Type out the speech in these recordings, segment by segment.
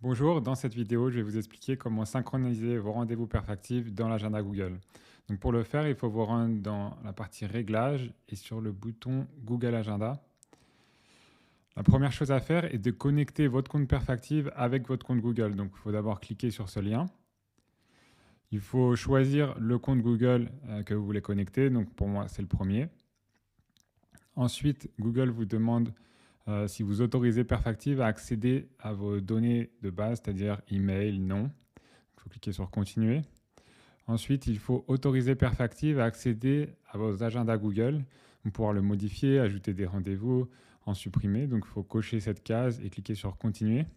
Bonjour, dans cette vidéo, je vais vous expliquer comment synchroniser vos rendez-vous Perfactive dans l'agenda Google. Donc pour le faire, il faut vous rendre dans la partie Réglages et sur le bouton Google Agenda. La première chose à faire est de connecter votre compte Perfactive avec votre compte Google. Donc il faut d'abord cliquer sur ce lien. Il faut choisir le compte Google que vous voulez connecter. Donc pour moi, c'est le premier. Ensuite, Google vous demande si vous autorisez Perfactive à accéder à vos données de base, c'est-à-dire email, nom. Il faut cliquer sur Continuer. Ensuite, il faut autoriser Perfactive à accéder à vos agendas Google. Pour pouvoir le modifier, ajouter des rendez-vous, en supprimer. Donc, il faut cocher cette case et cliquer sur Continuer.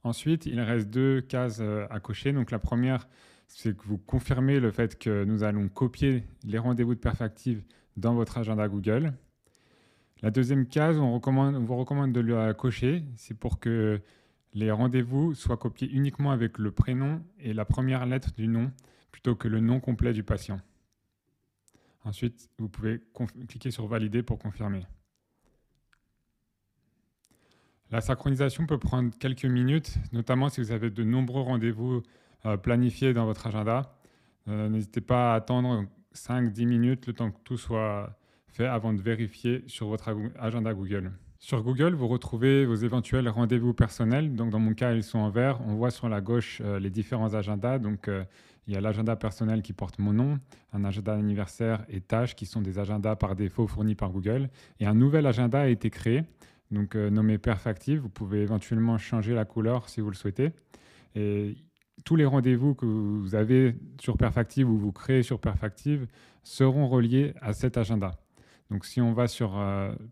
Ensuite, il reste deux cases à cocher. Donc, la première, c'est que vous confirmez le fait que nous allons copier les rendez-vous de Perfactive dans votre agenda Google. La deuxième case, on vous recommande de la cocher. C'est pour que les rendez-vous soient copiés uniquement avec le prénom et la première lettre du nom plutôt que le nom complet du patient. Ensuite, vous pouvez cliquer sur Valider pour confirmer. La synchronisation peut prendre quelques minutes, notamment si vous avez de nombreux rendez-vous planifiés dans votre agenda. N'hésitez pas à attendre 5-10 minutes le temps que tout soit fait avant de vérifier sur votre agenda Google. Sur Google, vous retrouvez vos éventuels rendez-vous personnels. Donc, dans mon cas, ils sont en vert. On voit sur la gauche les différents agendas. Donc, il y a l'agenda personnel qui porte mon nom, un agenda anniversaire et tâches qui sont des agendas par défaut fournis par Google. Et un nouvel agenda a été créé, donc nommé Perfactive. Vous pouvez éventuellement changer la couleur si vous le souhaitez. Et tous les rendez-vous que vous avez sur Perfactive ou vous créez sur Perfactive seront reliés à cet agenda. Donc si on va sur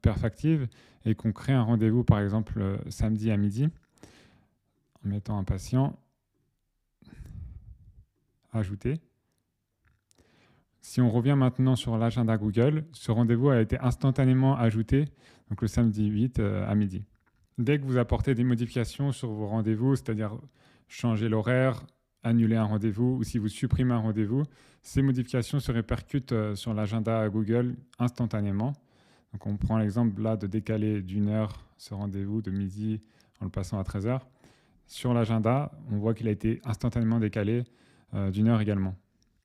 Perfactive et qu'on crée un rendez-vous par exemple samedi à midi, en mettant un patient, ajouter. Si on revient maintenant sur l'agenda Google, ce rendez-vous a été instantanément ajouté, donc le samedi 8 à midi. Dès que vous apportez des modifications sur vos rendez-vous, c'est-à-dire changer l'horaire, annuler un rendez-vous ou si vous supprimez un rendez-vous, ces modifications se répercutent sur l'agenda Google instantanément. Donc on prend l'exemple là de décaler d'une heure ce rendez-vous de midi en le passant à 13 heures. Sur l'agenda, on voit qu'il a été instantanément décalé d'une heure également.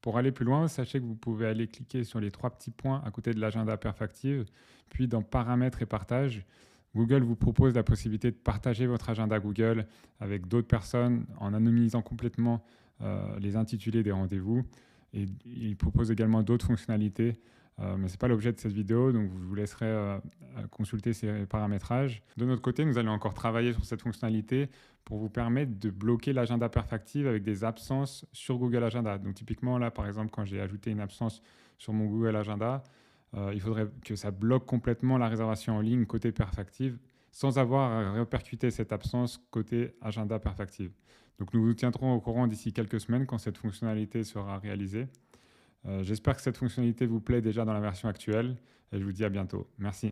Pour aller plus loin, sachez que vous pouvez aller cliquer sur les trois petits points à côté de l'agenda Perfactive, puis dans Paramètres et Partage. Google vous propose la possibilité de partager votre agenda Google avec d'autres personnes en anonymisant complètement les intitulés des rendez-vous. Et il propose également d'autres fonctionnalités, mais ce n'est pas l'objet de cette vidéo, donc je vous laisserai consulter ces paramétrages. De notre côté, nous allons encore travailler sur cette fonctionnalité pour vous permettre de bloquer l'agenda Perfactive avec des absences sur Google Agenda. Donc typiquement là, par exemple, quand j'ai ajouté une absence sur mon Google Agenda, il faudrait que ça bloque complètement la réservation en ligne côté Perfactive sans avoir à répercuter cette absence côté agenda Perfactive. Donc nous vous tiendrons au courant d'ici quelques semaines quand cette fonctionnalité sera réalisée. J'espère que cette fonctionnalité vous plaît déjà dans la version actuelle et je vous dis à bientôt. Merci.